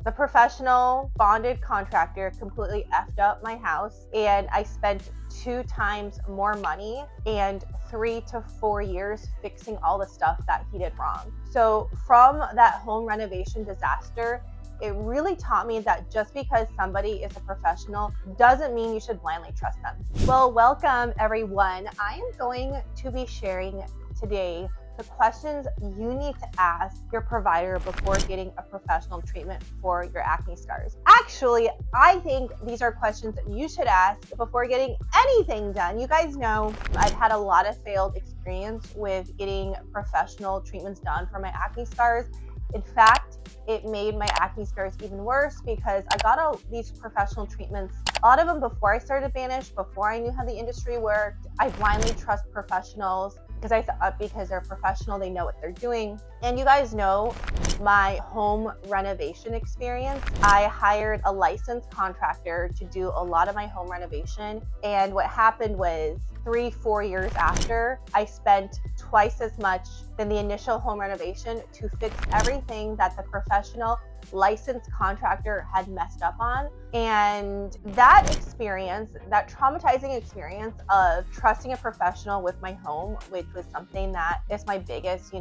The professional bonded contractor completely effed up my house, and I spent 2 times more money and 3 to 4 years fixing all the stuff that he did wrong. So from that home renovation disaster, it really taught me that just because somebody is a professional doesn't mean you should blindly trust them. Well, welcome everyone. I am going to be sharing today the questions you need to ask your provider before getting a professional treatment for your acne scars. Actually, I think these are questions that you should ask before getting anything done. You guys know I've had a lot of failed experience with getting professional treatments done for my acne scars. In fact, it made my acne scars even worse because I got all these professional treatments, a lot of them before I started Banish, before I knew how the industry worked. I blindly trust professionals because I thought because they're professional, they know what they're doing. And you guys know my home renovation experience. I hired a licensed contractor to do a lot of my home renovation. And what happened was 3-4 years after, I spent twice as much than the initial home renovation to fix everything that the professional licensed contractor had messed up on. And that experience, that traumatizing experience of trusting a professional with my home, which was something that is my biggest,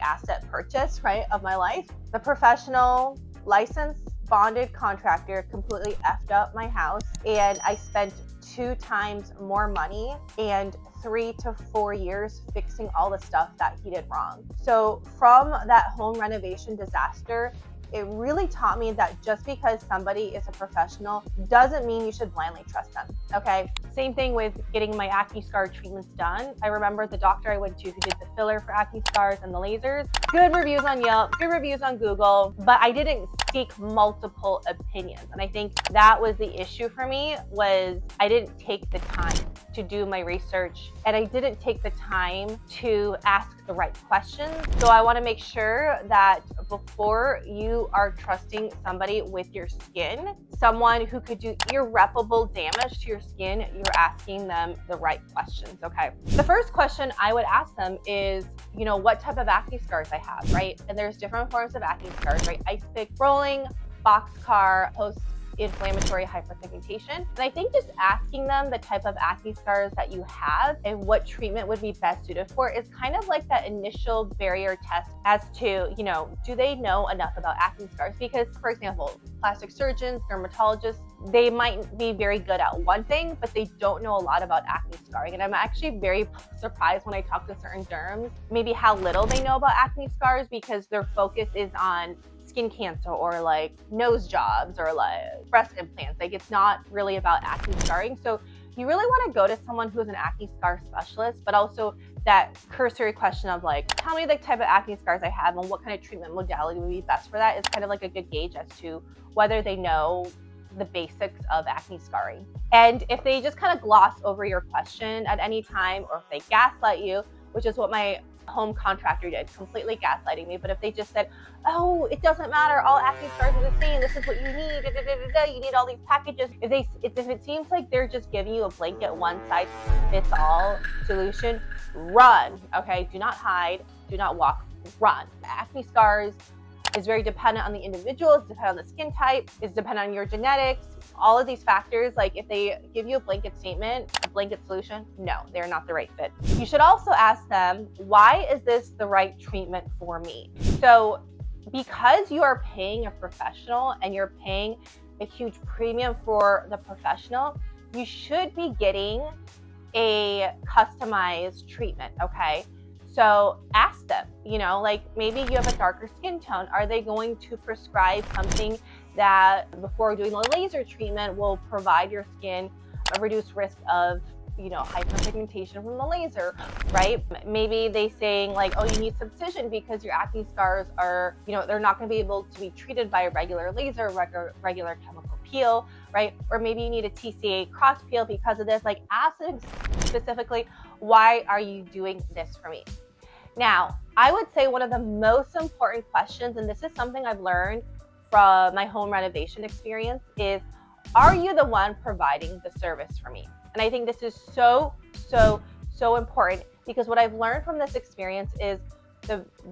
asset purchase, right, of my life. The professional licensed bonded contractor completely effed up my house, and I spent 2 times more money and 3 to 4 years fixing all the stuff that he did wrong. So from that home renovation disaster, it really taught me that just because somebody is a professional doesn't mean you should blindly trust them, okay? Same thing with getting my acne scar treatments done. I remember the doctor I went to who did the filler for acne scars and the lasers. Good reviews on Yelp, good reviews on Google, but I didn't seek multiple opinions. And I think that was the issue for me, was I didn't take the time to do my research, and I didn't take the time to ask the right questions. So I want to make sure that before you are trusting somebody with your skin, someone who could do irreparable damage to your skin, you're asking them the right questions, okay? The first question I would ask them is, what type of acne scars I have, right? And there's different forms of acne scars, right? Ice pick, rolling, boxcar, post-inflammatory hyperpigmentation. And I think just asking them the type of acne scars that you have and what treatment would be best suited for is kind of like that initial barrier test as to, do they know enough about acne scars? Because, for example, plastic surgeons, dermatologists, they might be very good at one thing, but they don't know a lot about acne scarring. And I'm actually very surprised when I talk to certain derms, maybe how little they know about acne scars, because their focus is on skin cancer or like nose jobs or like breast implants. Like, it's not really about acne scarring. So you really want to go to someone who's an acne scar specialist, but also that cursory question of like, tell me the type of acne scars I have and what kind of treatment modality would be best for that is kind of like a good gauge as to whether they know the basics of acne scarring. And if they just kind of gloss over your question at any time, or if they gaslight you, which is what my home contractor did, completely gaslighting me. But if they just said, oh, it doesn't matter, all acne scars are the same, this is what you need, you need all these packages. If it seems like they're just giving you a blanket one size fits all solution, run, okay? Do not hide, do not walk, run. Acne scars is very dependent on the individual, it's dependent on the skin type, it's dependent on your genetics, all of these factors. Like, if they give you a blanket statement, a blanket solution, no, they're not the right fit. You should also ask them, why is this the right treatment for me? So because you are paying a professional and you're paying a huge premium for the professional, you should be getting a customized treatment, okay? So ask them, like maybe you have a darker skin tone. Are they going to prescribe something that before doing the laser treatment will provide your skin a reduced risk of, hyperpigmentation from the laser, right? Maybe they saying like, oh, you need subcision because your acne scars are, they're not going to be able to be treated by a regular laser, regular chemical peel, right? Or maybe you need a TCA cross peel because of this. Like, ask them specifically, why are you doing this for me? Now, I would say one of the most important questions, and this is something I've learned from my home renovation experience, is, are you the one providing the service for me? And I think this is so important, because what I've learned from this experience is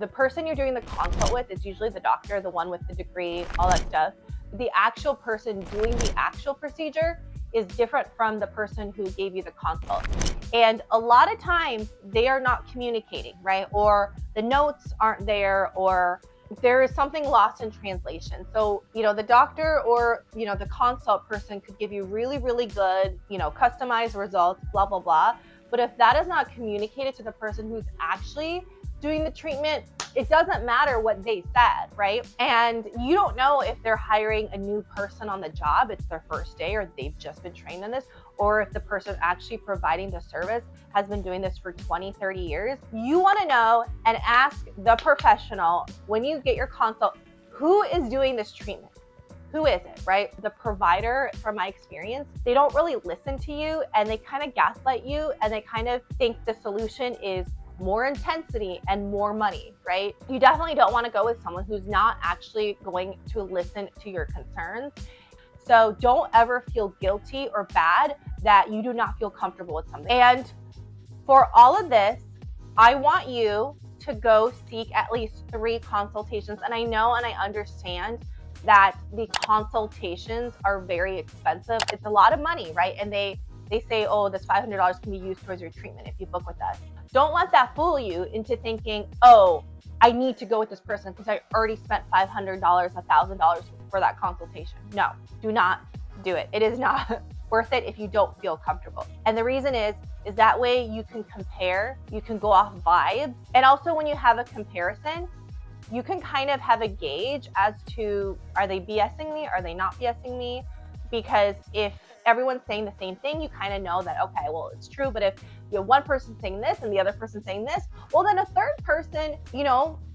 The person you're doing the consult with is usually the doctor, the one with the degree, all that stuff. The actual person doing the actual procedure is different from the person who gave you the consult. And a lot of times they are not communicating, right? Or the notes aren't there, or there is something lost in translation. So, the doctor or, the consult person could give you really, really good, customized results, blah, blah, blah. But if that is not communicated to the person who's actually doing the treatment, it doesn't matter what they said, right? And you don't know if they're hiring a new person on the job, it's their first day, or they've just been trained in this, or if the person actually providing the service has been doing this for 20, 30 years. You wanna know and ask the professional when you get your consult, who is doing this treatment? Who is it, right? The provider, from my experience, they don't really listen to you, and they kind of gaslight you, and they kind of think the solution is more intensity and more money, right? You definitely don't want to go with someone who's not actually going to listen to your concerns. So don't ever feel guilty or bad that you do not feel comfortable with something. And for all of this, I want you to go seek at least 3 consultations. And I know and I understand that the consultations are very expensive. It's a lot of money, right? And they say, oh, this $500 can be used towards your treatment if you book with us. Don't let that fool you into thinking, oh, I need to go with this person because I already spent $500, $1,000 for that consultation. No, do not do it. It is not worth it if you don't feel comfortable. And the reason is that way you can compare, you can go off vibes. And also when you have a comparison, you can kind of have a gauge as to, are they BSing me? Are they not BSing me? Because if everyone's saying the same thing, you kind of know that, okay, well, it's true. But if you have one person saying this and the other person saying this, well, then a third person,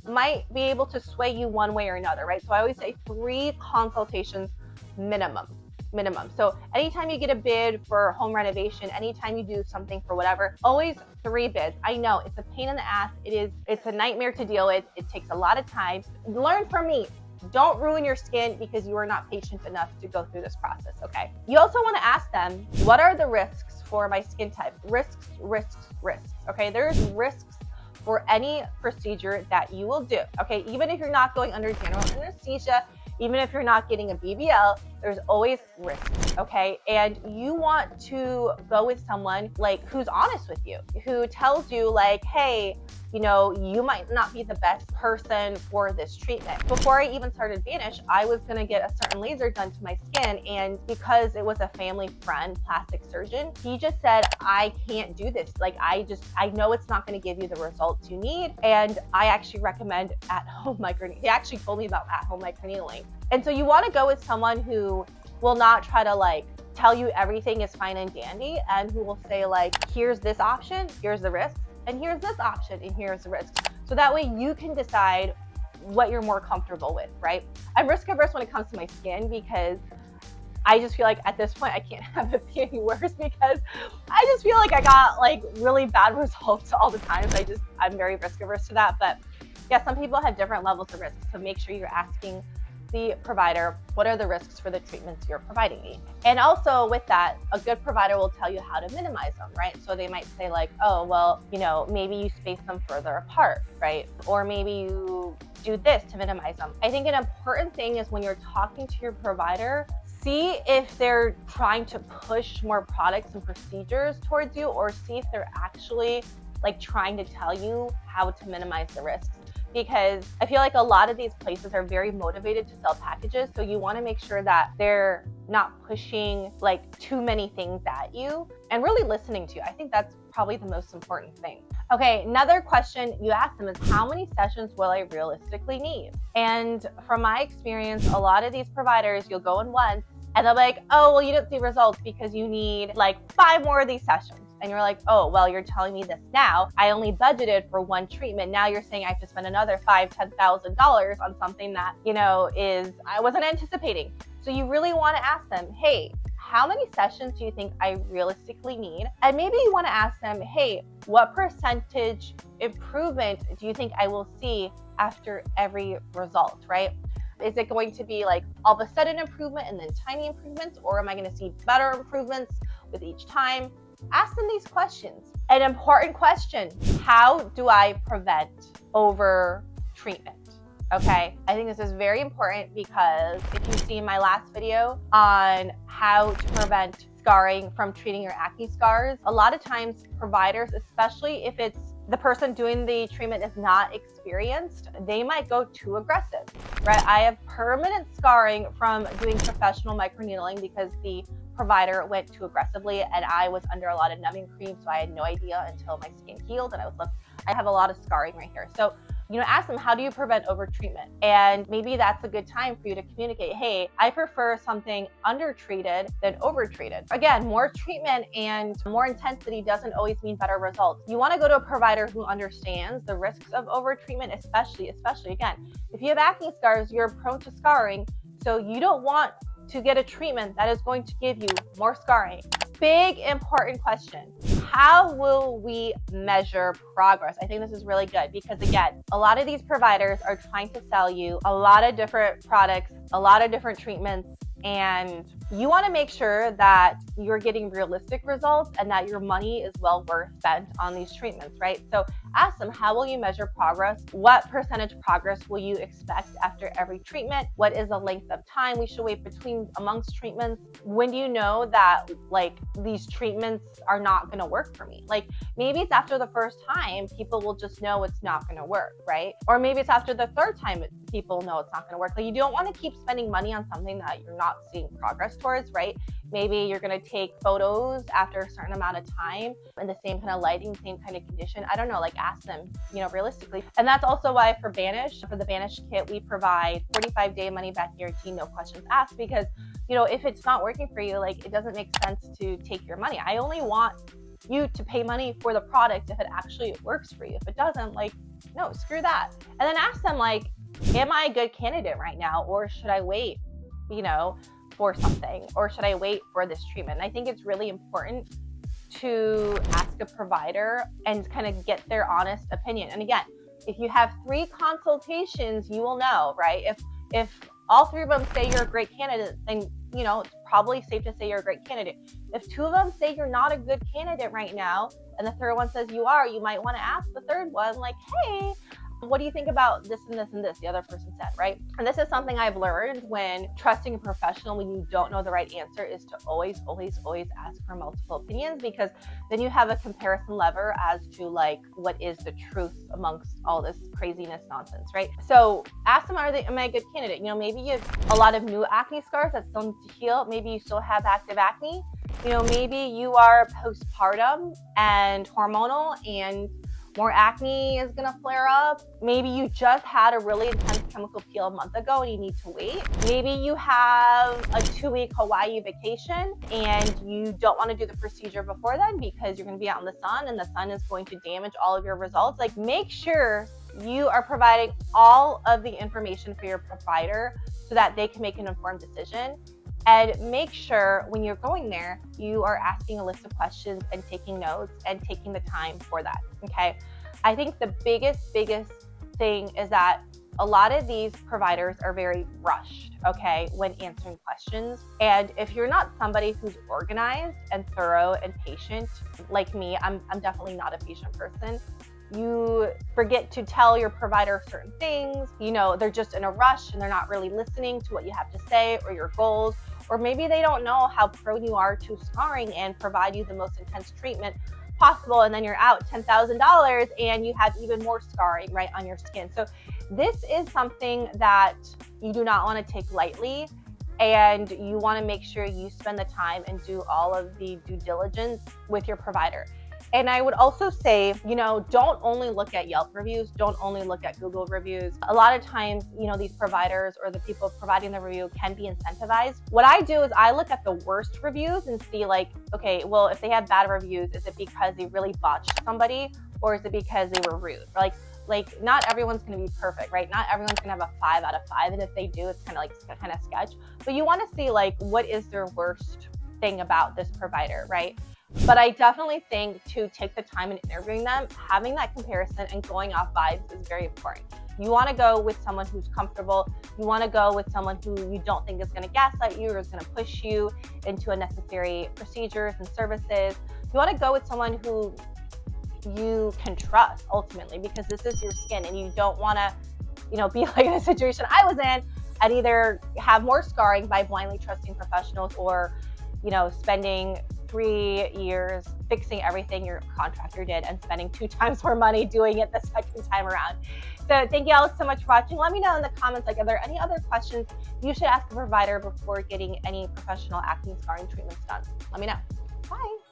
might be able to sway you one way or another, right? So I always say 3 consultations minimum. So anytime you get a bid for home renovation, anytime you do something for whatever, always 3 bids. I know it's a pain in the ass. It's a nightmare to deal with. It takes a lot of time. Learn from me. Don't ruin your skin because you are not patient enough to go through this process, okay? You also want to ask them, what are the risks for my skin type? Risks, okay? There's risks for any procedure that you will do, okay? Even if you're not going under general anesthesia, even if you're not getting a BBL, there's always risks, okay? And you want to go with someone who's honest with you, who tells you hey, you might not be the best person for this treatment. Before I even started Banish, I was gonna get a certain laser done to my skin, and because it was a family friend, plastic surgeon, he just said, I can't do this. I know it's not gonna give you the results you need, and I actually recommend at-home microneedling. He actually told me about at-home microneedling. And so you wanna go with someone who will not try to tell you everything is fine and dandy, and who will say here's this option, here's the risks, and here's this option, and here's the risks. So that way you can decide what you're more comfortable with, right? I'm risk averse when it comes to my skin because I just feel at this point I can't have it be any worse, because I just feel I got really bad results all the time. So I'm very risk averse to that. But yeah, some people have different levels of risk. So make sure you're asking the provider, what are the risks for the treatments you're providing me? And also with that, a good provider will tell you how to minimize them, right? So they might say oh, well, maybe you space them further apart, right? Or maybe you do this to minimize them. I think an important thing is when you're talking to your provider, see if they're trying to push more products and procedures towards you, or see if they're actually trying to tell you how to minimize the risks. Because I feel a lot of these places are very motivated to sell packages. So you want to make sure that they're not pushing too many things at you and really listening to you. I think that's probably the most important thing. Okay, another question you ask them is, how many sessions will I realistically need? And from my experience, a lot of these providers, you'll go in once and they'll be oh, well, you didn't see results because you need 5 more of these sessions. And you're oh, well, you're telling me this now. I only budgeted for 1 treatment. Now you're saying I have to spend another $5,000, $10,000 on something that, I wasn't anticipating. So you really want to ask them, hey, how many sessions do you think I realistically need? And maybe you want to ask them, hey, what percentage improvement do you think I will see after every result, right? Is it going to be all of a sudden improvement and then tiny improvements? Or am I going to see better improvements with each time? Ask them these questions. An important question: how do I prevent over treatment? Okay, I think this is very important because if you see my last video on how to prevent scarring from treating your acne scars, a lot of times providers, especially if it's the person doing the treatment is not experienced, they might go too aggressive, right? I have permanent scarring from doing professional microneedling because the provider went too aggressively and I was under a lot of numbing cream, so I had no idea until my skin healed and I have a lot of scarring right here. So, ask them, how do you prevent overtreatment? And maybe that's a good time for you to communicate, hey, I prefer something undertreated than overtreated. Again, more treatment and more intensity doesn't always mean better results. You want to go to a provider who understands the risks of overtreatment, especially again, if you have acne scars, you're prone to scarring. So you don't want to get a treatment that is going to give you more scarring. Big important question: how will we measure progress? I think this is really good because, again, a lot of these providers are trying to sell you a lot of different products, a lot of different treatments, and you want to make sure that you're getting realistic results and that your money is well worth spent on these treatments, right? So ask them, how will you measure progress? What percentage progress will you expect after every treatment? What is the length of time we should wait amongst treatments? When do you know that these treatments are not going to work for me? Maybe it's after the first time people will just know it's not going to work, right? Or maybe it's after the third time people know it's not going to work. You don't want to keep spending money on something that you're not seeing progress towards, right? Maybe you're going to take photos after a certain amount of time in the same kind of lighting, same kind of condition. I don't know, ask them, realistically. And that's also why for the Banish kit, we provide 45-day money back guarantee, no questions asked, because, if it's not working for you, it doesn't make sense to take your money. I only want you to pay money for the product if it actually works for you. If it doesn't, no, screw that. And then ask them, am I a good candidate right now? Or should I wait, for something? Or should I wait for this treatment? And I think it's really important to ask a provider and kind of get their honest opinion. And again, if you have 3 consultations, you will know, right? If all 3 of them say you're a great candidate, then it's probably safe to say you're a great candidate. If 2 of them say you're not a good candidate right now, and the third one says you are, you might want to ask the third one, hey, what do you think about this and this and this? The other person said, right? And this is something I've learned when trusting a professional when you don't know the right answer, is to always ask for multiple opinions, because then you have a comparison lever as to what is the truth amongst all this craziness nonsense, right? So ask them, am I a good candidate? Maybe you have a lot of new acne scars that still need to heal. Maybe you still have active acne. Maybe you are postpartum and hormonal and more acne is gonna flare up. Maybe you just had a really intense chemical peel a month ago and you need to wait. Maybe you have a 2-week Hawaii vacation and you don't want to do the procedure before then because you're gonna be out in the sun and the sun is going to damage all of your results. Make sure you are providing all of the information for your provider so that they can make an informed decision. And make sure when you're going there, you are asking a list of questions and taking notes and taking the time for that, okay? I think the biggest thing is that a lot of these providers are very rushed, okay, when answering questions. And if you're not somebody who's organized and thorough and patient, like me, I'm definitely not a patient person. You forget to tell your provider certain things, they're just in a rush and they're not really listening to what you have to say or your goals. Or maybe they don't know how prone you are to scarring and provide you the most intense treatment possible, and then you're out $10,000 and you have even more scarring right on your skin. So this is something that you do not want to take lightly, and you want to make sure you spend the time and do all of the due diligence with your provider. And I would also say, don't only look at Yelp reviews, don't only look at Google reviews. A lot of times, these providers or the people providing the review can be incentivized. What I do is I look at the worst reviews and see okay, well, if they have bad reviews, is it because they really botched somebody, or is it because they were rude? Not everyone's going to be perfect, right? Not everyone's going to have a 5 out of 5. And if they do, it's kind of sketch. But you want to see what is their worst thing about this provider, right? But I definitely think to take the time in interviewing them, having that comparison and going off vibes is very important. You want to go with someone who's comfortable. You want to go with someone who you don't think is going to gaslight you or is going to push you into unnecessary procedures and services. You want to go with someone who you can trust ultimately, because this is your skin and you don't want to, be like in a situation I was in and either have more scarring by blindly trusting professionals or, spending 3 years fixing everything your contractor did and spending 2 times more money doing it the second time around. So thank you all so much for watching. Let me know in the comments, are there any other questions you should ask a provider before getting any professional acne scarring treatments done? Let me know. Bye.